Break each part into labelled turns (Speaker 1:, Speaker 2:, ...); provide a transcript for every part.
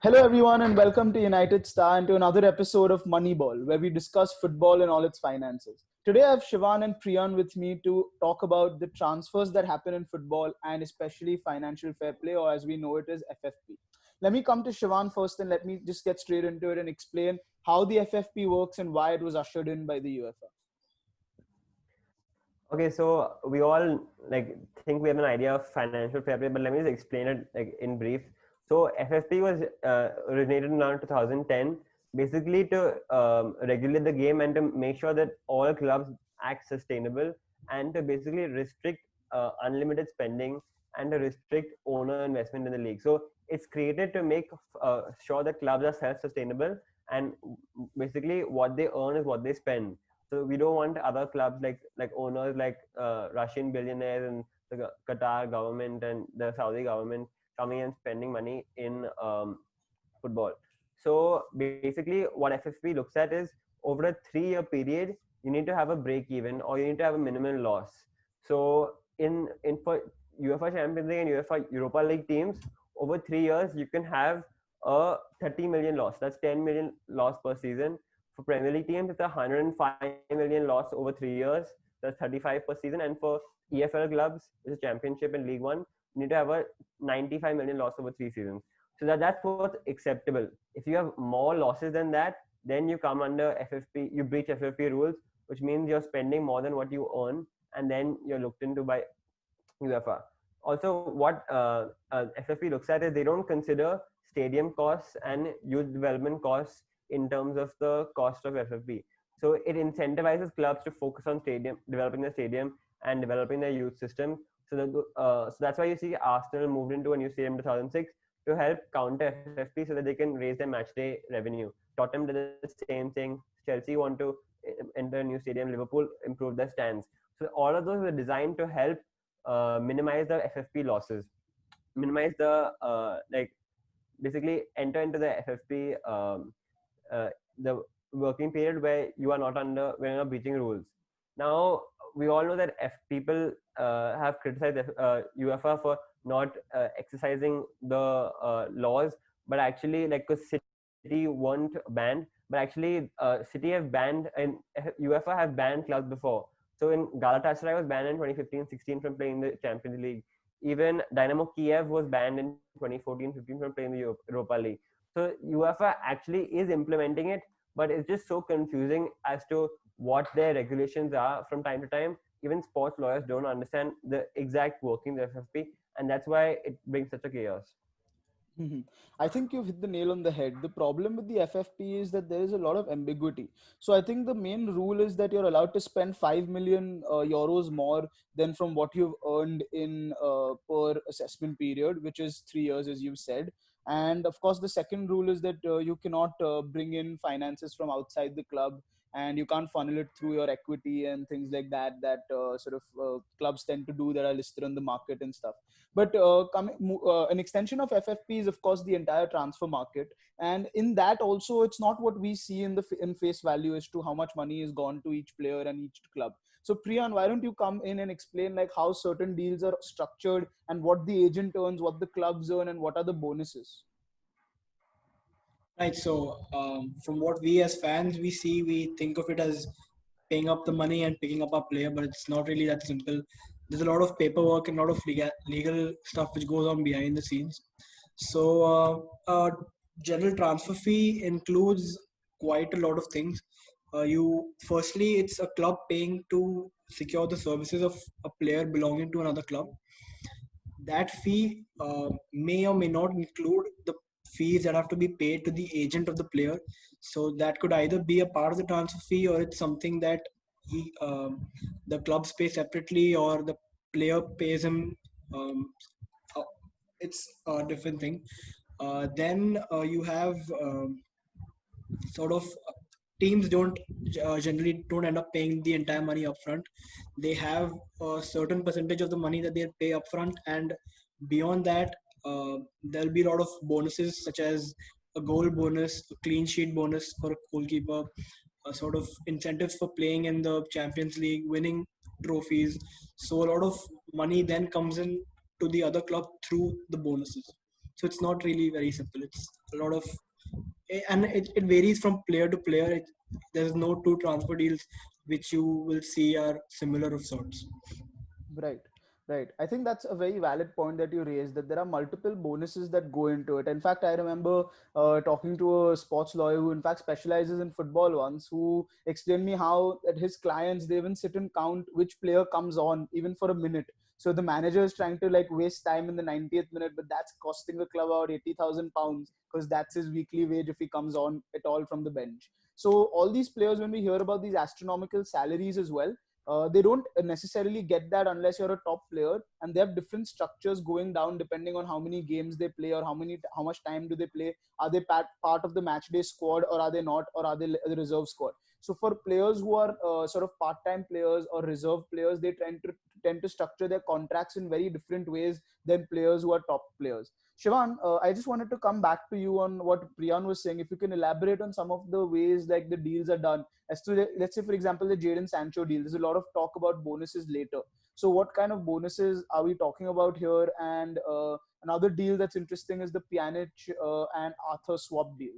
Speaker 1: Hello, everyone, and welcome to United Star and to another episode of Moneyball, where we discuss football and all its finances. Today, I have Shivan and Priyan with me to talk about the transfers that happen in football and especially financial fair play, or as we know it as FFP. Let me come to Shivan first and let me just get straight into it and explain how the FFP works and why it was ushered in by the UEFA.
Speaker 2: Okay, so we all think we have an idea of financial fair play, but let me just explain it in brief. So FFP was originated in around 2010, basically to regulate the game and to make sure that all clubs act sustainable and to basically restrict unlimited spending and to restrict owner investment in the league. So it's created to make sure that clubs are self-sustainable and basically what they earn is what they spend. So we don't want other clubs like owners like Russian billionaires and the Qatar government and the Saudi government coming and spending money in football. So basically, what FFP looks at is over a 3-year period, you need to have a break even or you need to have a minimum loss. So in for UEFA Champions League and UEFA Europa League teams, over 3 years you can have a 30 million loss. That's 10 million loss per season. For Premier League teams, it's a 105 million loss over 3 years. That's 35 per season. And for EFL clubs, which is Championship and League One, you need to have a 95 million loss over 3 seasons. So that's what's acceptable. If you have more losses than that, then you come under FFP, you breach FFP rules, which means you're spending more than what you earn, and then you're looked into by UEFA. Also, what FFP looks at is they don't consider stadium costs and youth development costs in terms of the cost of FFP. So it incentivizes clubs to focus on developing the stadium and developing their youth system. So that's why you see Arsenal moved into a new stadium in 2006 to help counter FFP so that they can raise their matchday revenue. Tottenham did the same thing. Chelsea want to enter a new stadium. Liverpool improved their stands. So all of those were designed to help minimize the FFP losses, minimize the basically enter into the FFP the working period where you are not when you're not breaching rules. Now we all know that people have criticized UEFA for not exercising the laws, but actually because City weren't banned, but actually City have banned and UEFA have banned clubs before. So in Galatasaray was banned in 2015-16 from playing the Champions League. Even Dynamo Kiev was banned in 2014-15 from playing the Europa League. So UEFA actually is implementing it, but it's just so confusing as to what their regulations are from time to time. Even sports lawyers don't understand the exact working of FFP, and that's why it brings such a chaos.
Speaker 1: I think you've hit the nail on the head. The problem with the FFP is that there is a lot of ambiguity. So I think the main rule is that you're allowed to spend 5 million euros more than from what you've earned in per assessment period, which is 3 years, as you've said. And of course, the second rule is that you cannot bring in finances from outside the club, and you can't funnel it through your equity and things like that clubs tend to do that are listed on the market and stuff. But an extension of FFP is, of course, the entire transfer market, and in that also, it's not what we see in face value as to how much money is gone to each player and each club. So Priyan, why don't you come in and explain how certain deals are structured and what the agent earns, what the clubs earn, and what are the bonuses?
Speaker 3: Right. So from what we as fans we think of it as paying up the money and picking up our player, but it's not really that simple. There's a lot of paperwork and a lot of legal stuff which goes on behind the scenes. So general transfer fee includes quite a lot of things. Firstly, it's a club paying to secure the services of a player belonging to another club. That fee may or may not include the fees that have to be paid to the agent of the player. So that could either be a part of the transfer fee, or it's something that the clubs pay separately, or the player pays him. Uh, it's a different thing. Then you have sort of teams don't generally don't end up paying the entire money upfront. They have a certain percentage of the money that they pay upfront, and beyond that, there'll be a lot of bonuses such as a goal bonus, a clean sheet bonus for a goalkeeper, a sort of incentives for playing in the Champions League, winning trophies. So a lot of money then comes in to the other club through the bonuses. So it's not really very simple. It's a lot of, and it varies from player to player. There's no two transfer deals which you will see are similar of sorts.
Speaker 1: Right, right. I think that's a very valid point that you raised, that there are multiple bonuses that go into it. In fact, I remember talking to a sports lawyer who, in fact, specializes in football once, who explained me how that his clients, they even sit and count which player comes on even for a minute. So the manager is trying to like waste time in the 90th minute, but that's costing the club out £80,000 because that's his weekly wage if he comes on at all from the bench. So all these players, when we hear about these astronomical salaries as well, they don't necessarily get that unless you're a top player, and they have different structures going down depending on how many games they play or how much time do they play. Are they part of the match day squad, or are they not, or are they the reserve squad? So for players who are sort of part-time players or reserve players, they tend to structure their contracts in very different ways than players who are top players. Shivan, I just wanted to come back to you on what Priyan was saying. If you can elaborate on some of the ways like the deals are done, as to let's say for example the Jadon Sancho deal. There's a lot of talk about bonuses later. So what kind of bonuses are we talking about here? And another deal that's interesting is the Pjanic and Arthur swap deal.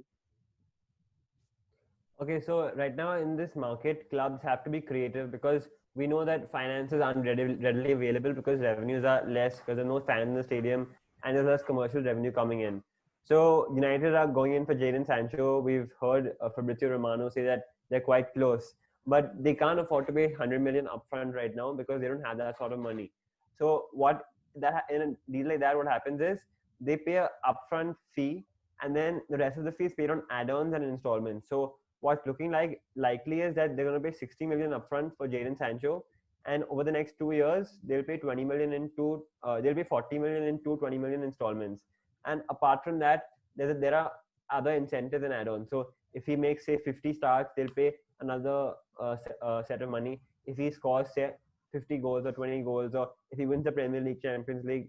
Speaker 2: Okay, so right now in this market, clubs have to be creative because we know that finances aren't readily available because revenues are less because there's no fans in the stadium and there's less commercial revenue coming in. So United are going in for Jadon Sancho. We've heard Fabrizio Romano say that they're quite close, but they can't afford to pay 100 million upfront right now because they don't have that sort of money. So what that in a deal like that, what happens is they pay a upfront fee and then the rest of the fee is paid on add-ons and installments. So what's looking like likely is that they're going to pay 60 million upfront for Jadon Sancho, and over the next 2 years they'll pay 20 million in they'll pay 40 million in 20 million installments. And apart from that, there are other incentives and add-ons. So if he makes say 50 starts, they'll pay another set of money. If he scores say 50 goals or 20 goals, or if he wins the Premier League, Champions League,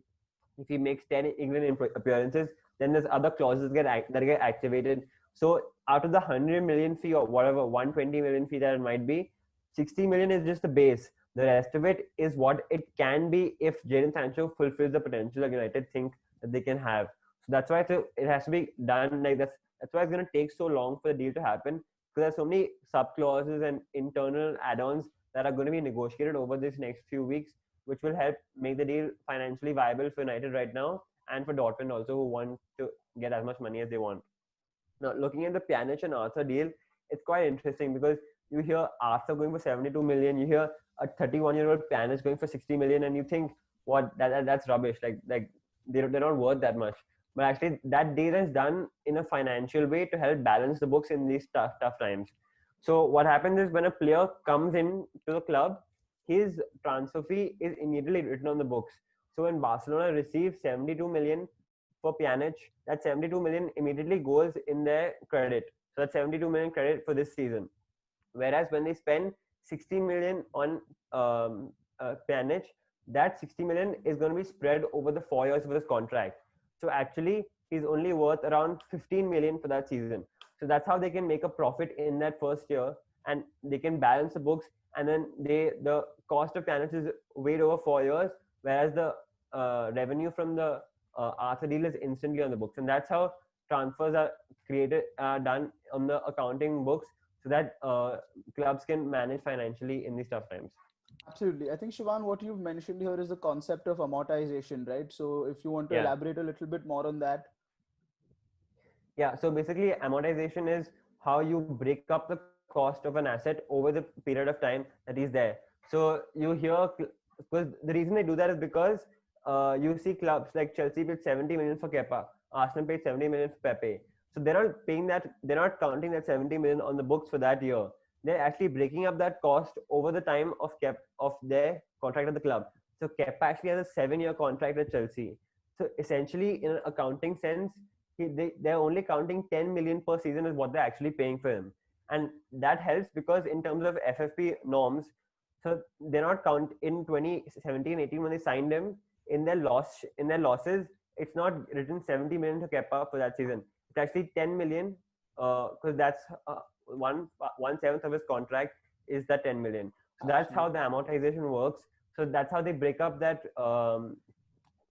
Speaker 2: if he makes 10 England appearances, then there's other clauses that get activated. So out of the 100 million fee or whatever 120 million fee that it might be, 60 million is just the base. The rest of it is what it can be if Jadon Sancho fulfills the potential that United think that they can have. So that's why it has to be done like this. That's why it's going to take so long for the deal to happen, because there's so many sub clauses and internal add-ons that are going to be negotiated over this next few weeks, which will help make the deal financially viable for United right now and for Dortmund also, who want to get as much money as they want. Now, looking at the Pjanic and Arthur deal, it's quite interesting because you hear Arthur going for 72 million, you hear a 31-year-old Pjanic going for 60 million, and you think, what, that's rubbish. Like they're not worth that much. But actually, that deal is done in a financial way to help balance the books in these tough times. So what happens is when a player comes in to the club, his transfer fee is immediately written on the books. So when Barcelona receives 72 million for Pjanic, that 72 million immediately goes in their credit. So that's 72 million credit for this season. Whereas when they spend 60 million on Pjanic, that 60 million is going to be spread over the 4 years of his contract. So actually, he's only worth around 15 million for that season. So that's how they can make a profit in that first year, and they can balance the books. And then the cost of Pjanic is weighed over 4 years, whereas the revenue from the Arthur deal is instantly on the books, and that's how transfers are done on the accounting books, so that clubs can manage financially in these tough times.
Speaker 1: Absolutely. I think, Shivan, what you've mentioned here is the concept of amortization, right? So if you want to
Speaker 2: Yeah.
Speaker 1: elaborate a little bit more on that.
Speaker 2: Yeah, so basically amortization is how you break up the cost of an asset over the period of time that is there. So you hear, because the reason they do that is because you see clubs like Chelsea paid 70 million for Kepa, Arsenal paid 70 million for Pepe. So they're not counting that 70 million on the books for that year. They're actually breaking up that cost over the time of their contract at the club. So Kepa actually has a 7-year contract at Chelsea. So essentially, in an accounting sense, they're only counting 10 million per season is what they're actually paying for him. And that helps because in terms of FFP norms, so they're not count in 2017-18 when they signed him in their losses, it's not written 70 million to Kepa for that season. It's actually 10 million because that's one seventh of his contract is that 10 million. So that's how the
Speaker 1: Absolutely.
Speaker 2: amortization works. So that's how they break up that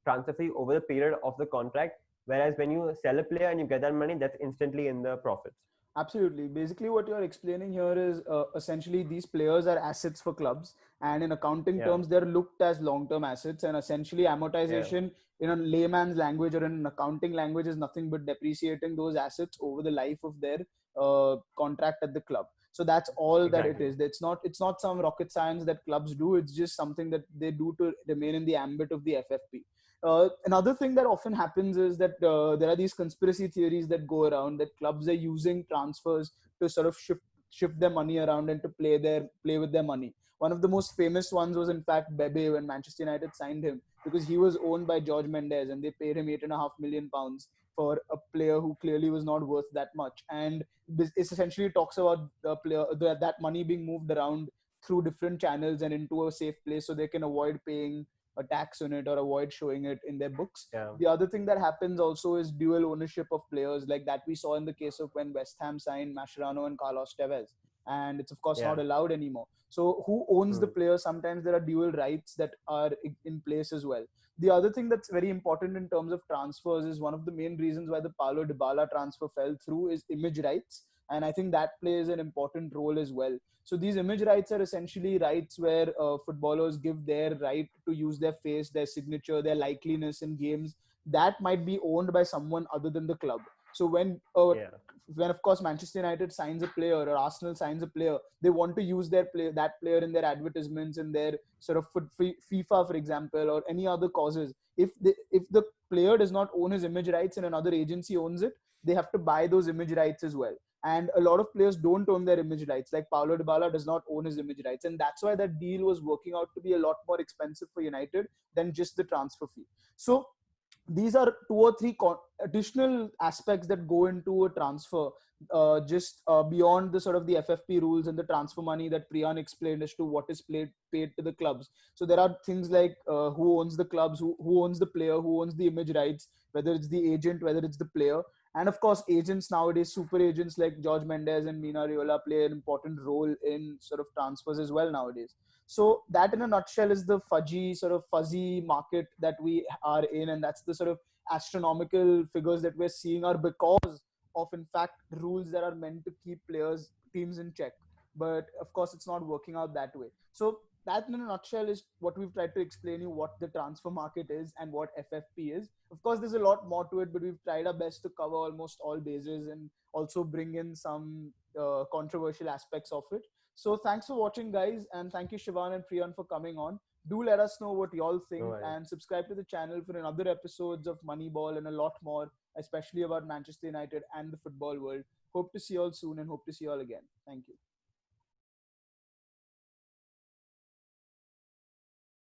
Speaker 2: transfer fee over the period of the contract. Whereas when you sell a player and you get that money, that's instantly in the profits.
Speaker 1: Absolutely. Basically, what you're explaining here is essentially these players are assets for clubs, and in accounting
Speaker 2: Yeah,
Speaker 1: terms, they're looked as long-term assets. And essentially,
Speaker 2: yeah,
Speaker 1: amortization in a layman's language or in an accounting language is nothing but depreciating those assets over the life of their contract at the club. So that's all that it
Speaker 2: exactly.
Speaker 1: is. It's not some rocket science that clubs do. It's just something that they do to remain in the ambit of the FFP. Another thing that often happens is that there are these conspiracy theories that go around that clubs are using transfers to sort of shift their money around and to play with their money. One of the most famous ones was in fact Bebe when Manchester United signed him because he was owned by George Mendes and they paid him £8.5 million for a player who clearly was not worth that much. And this essentially talks about the player that money being moved around through different channels and into a safe place so they can avoid paying a tax on it or avoid showing it in their books.
Speaker 2: Yeah,
Speaker 1: The other thing that happens also is dual ownership of players, like that we saw in the case of when West Ham signed Mascherano and Carlos Tevez. And it's of course
Speaker 2: yeah,
Speaker 1: not allowed anymore. So who owns the
Speaker 2: hmm.
Speaker 1: player? Sometimes there are dual rights that are in place as well. The other thing that's very important in terms of transfers is one of the main reasons why the Paulo Dybala transfer fell through is image rights. And I think that plays an important role as well. So these image rights are essentially rights where footballers give their right to use their face, their signature, their likeliness in games that might be owned by someone other than the club. So
Speaker 2: Yeah,
Speaker 1: when of course Manchester United signs a player or Arsenal signs a player, they want to use that player in their advertisements in their sort of FIFA, for example, or any other causes. If the player does not own his image rights and another agency owns it, they have to buy those image rights as well. And a lot of players don't own their image rights. Like Paulo Dybala does not own his image rights, and that's why that deal was working out to be a lot more expensive for United than just the transfer fee. So these are two or three additional aspects that go into a transfer, just beyond the sort of the FFP rules and the transfer money that Priyan explained as to what is paid to the clubs. So there are things like who owns the clubs, who owns the player, who owns the image rights, whether it's the agent, whether it's the player. And of course, agents nowadays, super agents like George Mendes and Mina Riola play an important role in sort of transfers as well nowadays. So that in a nutshell is the fuzzy market that we are in, and that's the sort of astronomical figures that we're seeing are because of in fact rules that are meant to keep teams in check. But of course it's not working out that way. So that in a nutshell is what we've tried to explain you, what the transfer market is and what FFP is. Of course there's a lot more to it, but we've tried our best to cover almost all bases and also bring in some controversial aspects of it. So thanks for watching, guys, and thank you, Shivan and Priyan, for coming on. Do let us know what y'all
Speaker 2: no
Speaker 1: think
Speaker 2: worries.
Speaker 1: and subscribe to the channel for another episodes of Moneyball and a lot more, especially about Manchester United and the football world. Hope to see you all soon and hope to see you all again. Thank you.